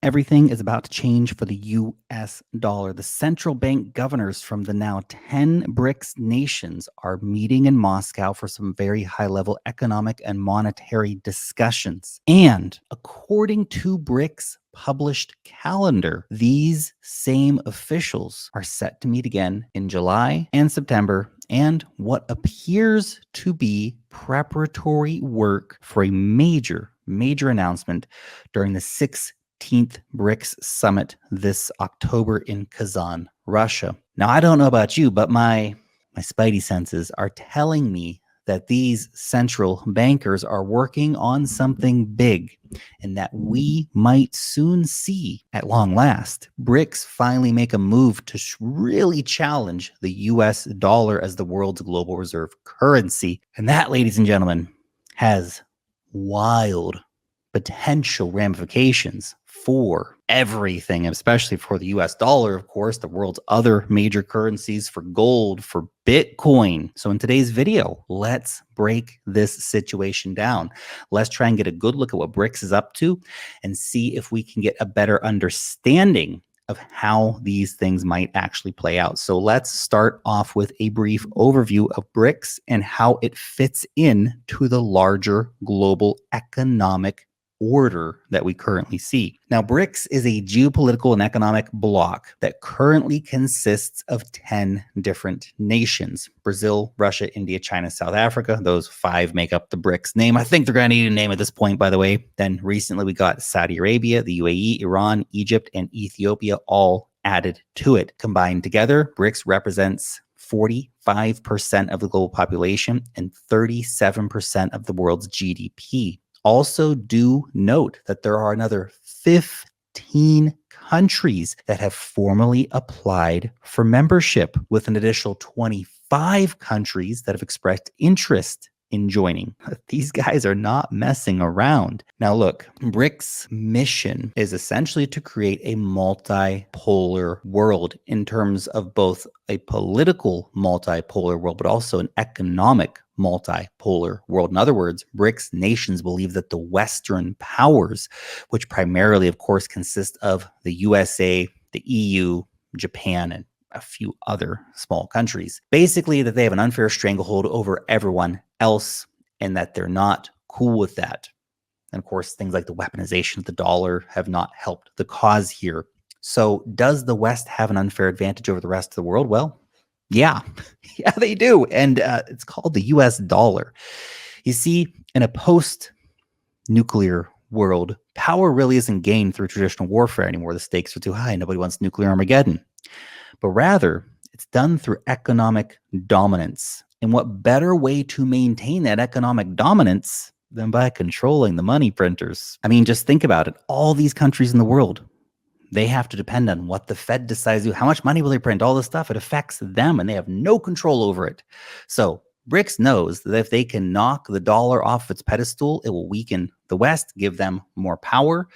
Everything is about to change for the US dollar. The central bank governors from the now 10 BRICS nations are meeting in Moscow for some very high level economic and monetary discussions. And according to BRICS published calendar, these same officials are set to meet again in July and September, and what appears to be preparatory work for a major announcement during the 16th BRICS summit this October in Kazan, Russia. Now, I don't know about you, but my spidey senses are telling me that these central bankers are working on something big and that we might soon see, at long last, BRICS finally make a move to really challenge the US dollar as the world's global reserve currency. And that, ladies and gentlemen, has wild potential ramifications for everything, especially for the US dollar, of course, the world's other major currencies, for gold, for Bitcoin. So in today's video, let's break this situation down. Let's try and get a good look at what BRICS is up to and see if we can get a better understanding of how these things might actually play out. So let's start off with a brief overview of BRICS and how it fits in to the larger global economic order that we currently see. Now, BRICS is a geopolitical and economic bloc that currently consists of 10 different nations: Brazil, Russia, India, China, South Africa. Those 5 make up the BRICS name. I think they're going to need a name at this point, by the way. Then recently we got Saudi Arabia, the UAE, Iran, Egypt, and Ethiopia all added to it. Combined together, BRICS represents 45% of the global population and 37% of the world's GDP. Also, do note that there are another 15 countries that have formally applied for membership, with an additional 25 countries that have expressed interest in joining. These guys are not messing around. Now, look, BRICS' mission is essentially to create a multipolar world in terms of both a political multipolar world, but also an economic multipolar world. In other words, BRICS nations believe that the Western powers, which primarily, of course, consist of the USA, the EU, Japan, and a few other small countries, basically that they have an unfair stranglehold over everyone else and that they're not cool with that. And of course, things like the weaponization of the dollar have not helped the cause here. So does the West have an unfair advantage over the rest of the world? Well, yeah, they do. And it's called the US dollar. You see, in a post-nuclear world, power really isn't gained through traditional warfare anymore. The stakes are too high. Nobody wants nuclear Armageddon. But rather, it's done through economic dominance. And what better way to maintain that economic dominance than by controlling the money printers? I mean, just think about it. All these countries in the world, they have to depend on what the Fed decides to do. How much money will they print? All this stuff, it affects them and they have no control over it. So BRICS knows that if they can knock the dollar off its pedestal, it will weaken the West, give them more power.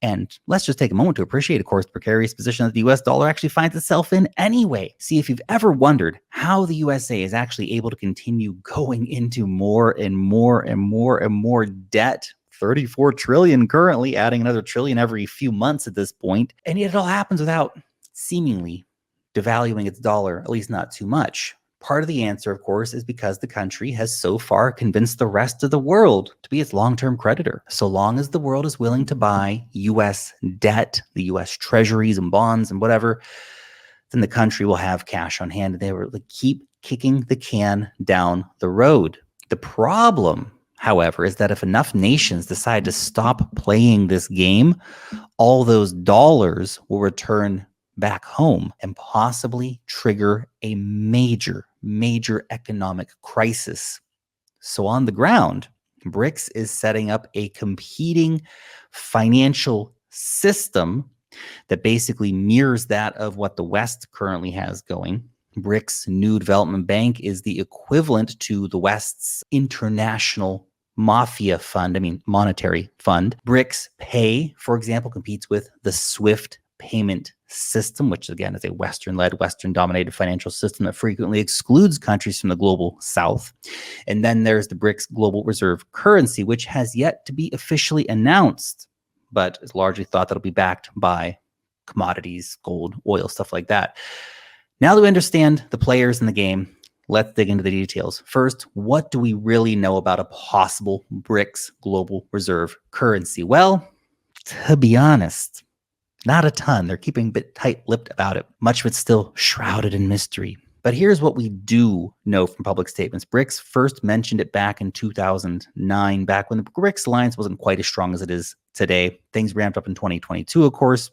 And let's just take a moment to appreciate, of course, the precarious position that the US dollar actually finds itself in anyway. See, if you've ever wondered how the USA is actually able to continue going into more and more and more and more debt, 34 trillion currently, adding another trillion every few months at this point, and yet it all happens without seemingly devaluing its dollar, at least not too much. Part of the answer, of course, is because the country has so far convinced the rest of the world to be its long-term creditor. So long as the world is willing to buy US debt, the US treasuries and bonds and whatever, then the country will have cash on hand and they will keep kicking the can down the road. The problem, however, is that if enough nations decide to stop playing this game, all those dollars will return back home and possibly trigger a major economic crisis. So on the ground, BRICS is setting up a competing financial system that basically mirrors that of what the West currently has going. BRICS' new development bank is the equivalent to the West's international mafia fund, monetary fund. BRICS Pay, for example, competes with the SWIFT payment system, which again is a Western-led, Western-dominated financial system that frequently excludes countries from the global South. And then there's the BRICS Global Reserve Currency, which has yet to be officially announced, but it's largely thought that it'll be backed by commodities, gold, oil, stuff like that. Now that we understand the players in the game, let's dig into the details. First, what do we really know about a possible BRICS global reserve currency? Well, to be honest, not a ton. They're keeping a bit tight-lipped about it. Much of it's still shrouded in mystery. But here's what we do know from public statements. BRICS first mentioned it back in 2009, back when the BRICS alliance wasn't quite as strong as it is today. Things ramped up in 2022, of course,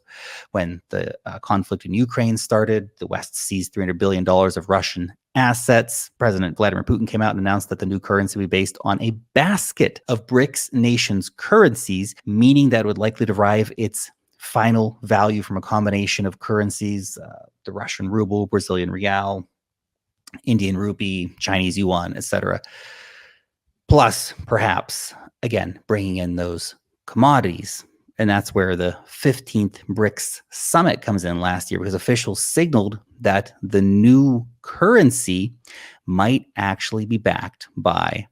when the conflict in Ukraine started. The West seized $300 billion of Russian assets. President Vladimir Putin came out and announced that the new currency would be based on a basket of BRICS nations' currencies, meaning that it would likely derive its final value from a combination of currencies, the Russian ruble, Brazilian real, Indian rupee, Chinese yuan, etc. Plus, perhaps, again, bringing in those commodities. And that's where the 15th BRICS summit comes in last year, because officials signaled that the new currency might actually be backed by,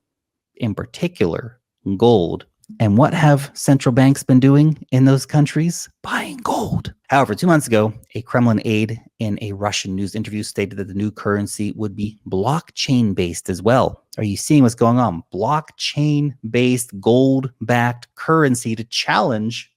in particular, gold. And what have central banks been doing in those countries? Buying gold. However, 2 months ago, a Kremlin aide in a Russian news interview stated that the new currency would be blockchain-based as well. Are you seeing what's going on? Blockchain-based gold-backed currency to challenge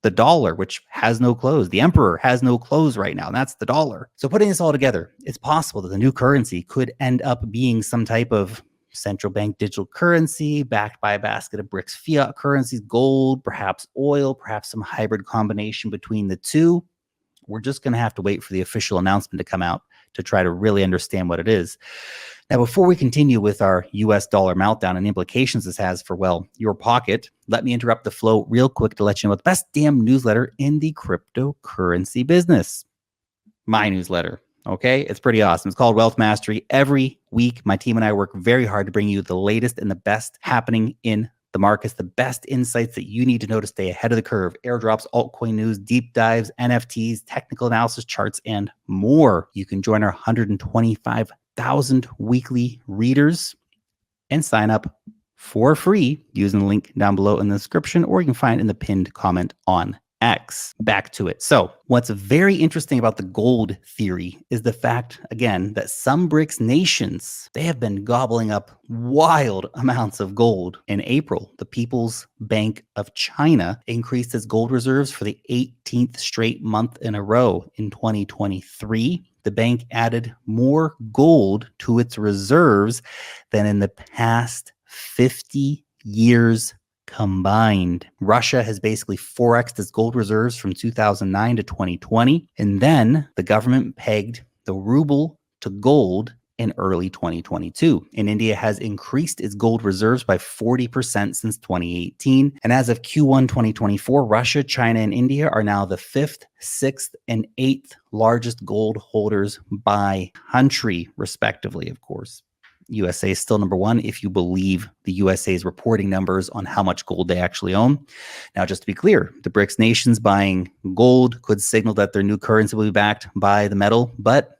the dollar, which has no clothes. The emperor has no clothes right now, and that's the dollar. So putting this all together, it's possible that the new currency could end up being some type of central bank digital currency backed by a basket of BRICS fiat currencies, gold, perhaps oil, perhaps some hybrid combination between the two. We're just going to have to wait for the official announcement to come out to try to really understand what it is. Now, before we continue with our US dollar meltdown and the implications this has for, well, your pocket, let me interrupt the flow real quick to let you know about the best damn newsletter in the cryptocurrency business. My newsletter. Okay, it's pretty awesome. It's called Wealth Mastery. Every week, my team and I work very hard to bring you the latest and the best happening in the markets, the best insights that you need to know to stay ahead of the curve. Airdrops, altcoin news, deep dives, NFTs, technical analysis charts, and more. You can join our 125,000 weekly readers and sign up for free using the link down below in the description, or you can find it in the pinned comment on X. Back to it. So what's very interesting about the gold theory is the fact, again, that some BRICS nations, they have been gobbling up wild amounts of gold. In April, the People's Bank of China increased its gold reserves for the 18th straight month in a row. In 2023, the bank added more gold to its reserves than in the past 50 years combined. Russia has basically 4x'd its gold reserves from 2009 to 2020. And then the government pegged the ruble to gold in early 2022. And India has increased its gold reserves by 40% since 2018. And as of Q1 2024, Russia, China, and India are now the 5th, 6th, and 8th largest gold holders by country, respectively, of course. USA is still number one if you believe the USA's reporting numbers on how much gold they actually own. Now, just to be clear, the BRICS nations buying gold could signal that their new currency will be backed by the metal, but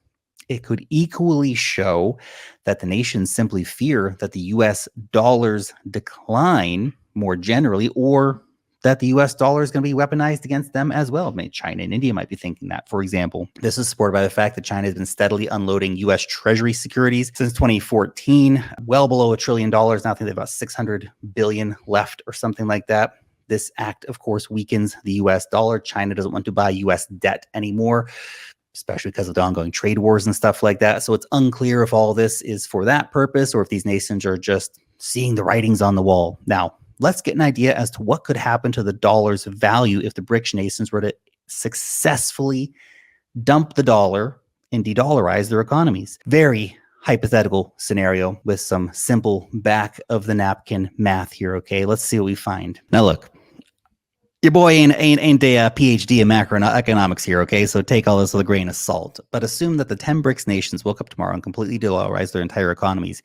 it could equally show that the nations simply fear that the US dollar's decline more generally, or that the US dollar is going to be weaponized against them as well. Maybe China and India might be thinking that, for example. This is supported by the fact that China has been steadily unloading US Treasury securities since 2014, well below $1 trillion. Now I think they have about 600 billion left or something like that. This act, of course, weakens the US dollar. China doesn't want to buy US debt anymore, especially because of the ongoing trade wars and stuff like that. So it's unclear if all this is for that purpose or if these nations are just seeing the writings on the wall. Now, let's get an idea as to what could happen to the dollar's value if the BRICS nations were to successfully dump the dollar and de-dollarize their economies. Very hypothetical scenario with some simple back of the napkin math here, okay? Let's see what we find. Now look, your boy ain't a PhD in macroeconomics here, okay? So take all this with a grain of salt. But assume that the 10 BRICS nations woke up tomorrow and completely de-dollarize their entire economies.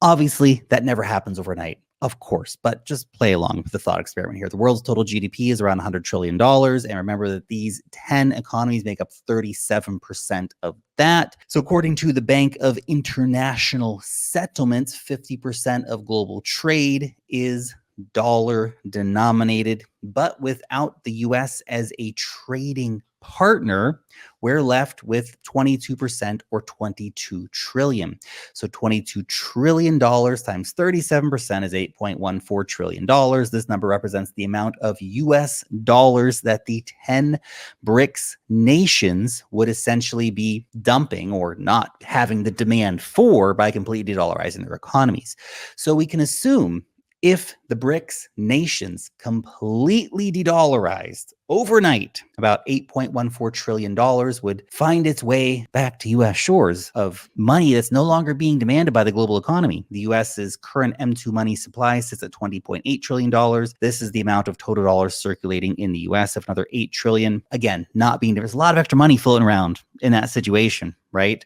Obviously, that never happens overnight. Of course, but just play along with the thought experiment here. The world's total GDP is around $100 trillion. And remember that these 10 economies make up 37% of that. So according to the Bank of International Settlements, 50% of global trade is dollar denominated, but without the US as a trading partner, we're left with 22% or 22 trillion. So $22 trillion times 37% is $8.14 trillion. This number represents the amount of US dollars that the 10 BRICS nations would essentially be dumping or not having the demand for by completely de-dollarizing their economies. So we can assume if the BRICS nations completely de-dollarized overnight, about $8.14 trillion would find its way back to U.S. shores of money that's no longer being demanded by the global economy. The U.S.'s current M2 money supply sits at $20.8 trillion. This is the amount of total dollars circulating in the U.S. of another $8 trillion. Again, not being there's a lot of extra money floating around in that situation, right?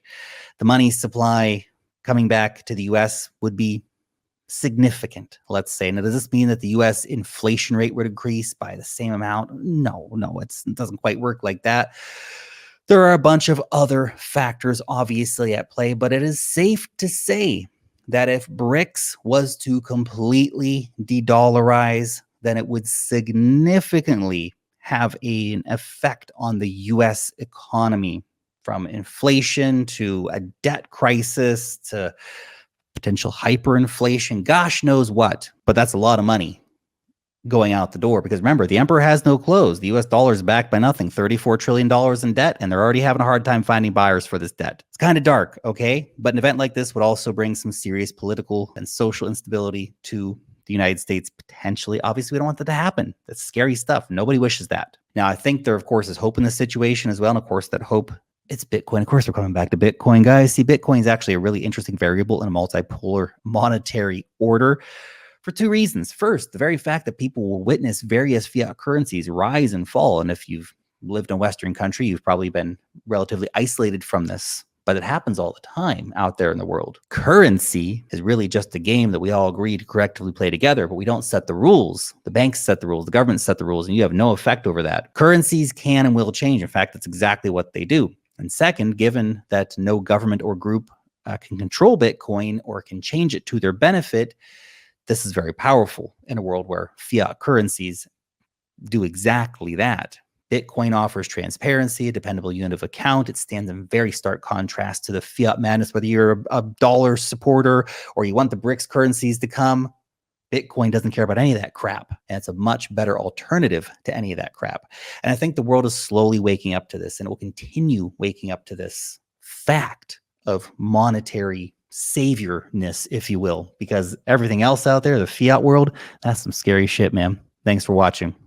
The money supply coming back to the U.S. would be significant, let's say. Now, does this mean that the U.S. inflation rate would increase by the same amount? No, it doesn't quite work like that. There are a bunch of other factors obviously at play, but it is safe to say that if BRICS was to completely de-dollarize, then it would significantly have an effect on the U.S. economy, from inflation to a debt crisis to potential hyperinflation, gosh knows what, but that's a lot of money going out the door. Because remember, the emperor has no clothes. The US dollar is backed by nothing, $34 trillion in debt, and they're already having a hard time finding buyers for this debt. It's kind of dark, okay? But an event like this would also bring some serious political and social instability to the United States, potentially. Obviously, we don't want that to happen. That's scary stuff. Nobody wishes that. Now, I think there, of course, is hope in this situation as well. And of course, that hope, it's Bitcoin. Of course, we're coming back to Bitcoin, guys. See, Bitcoin is actually a really interesting variable in a multipolar monetary order for two reasons. First, the very fact that people will witness various fiat currencies rise and fall. And if you've lived in a Western country, you've probably been relatively isolated from this, but it happens all the time out there in the world. Currency is really just a game that we all agree to correctly play together, but we don't set the rules. The banks set the rules, the government set the rules, and you have no effect over that. Currencies can and will change. In fact, that's exactly what they do. And second, given that no government or group can control Bitcoin or can change it to their benefit, this is very powerful in a world where fiat currencies do exactly that. Bitcoin offers transparency, a dependable unit of account. It stands in very stark contrast to the fiat madness, whether you're a dollar supporter or you want the BRICS currencies to come. Bitcoin doesn't care about any of that crap, and it's a much better alternative to any of that crap. And I think the world is slowly waking up to this, and it will continue waking up to this fact of monetary saviorness, if you will, because everything else out there, the fiat world, that's some scary shit, man. Thanks for watching.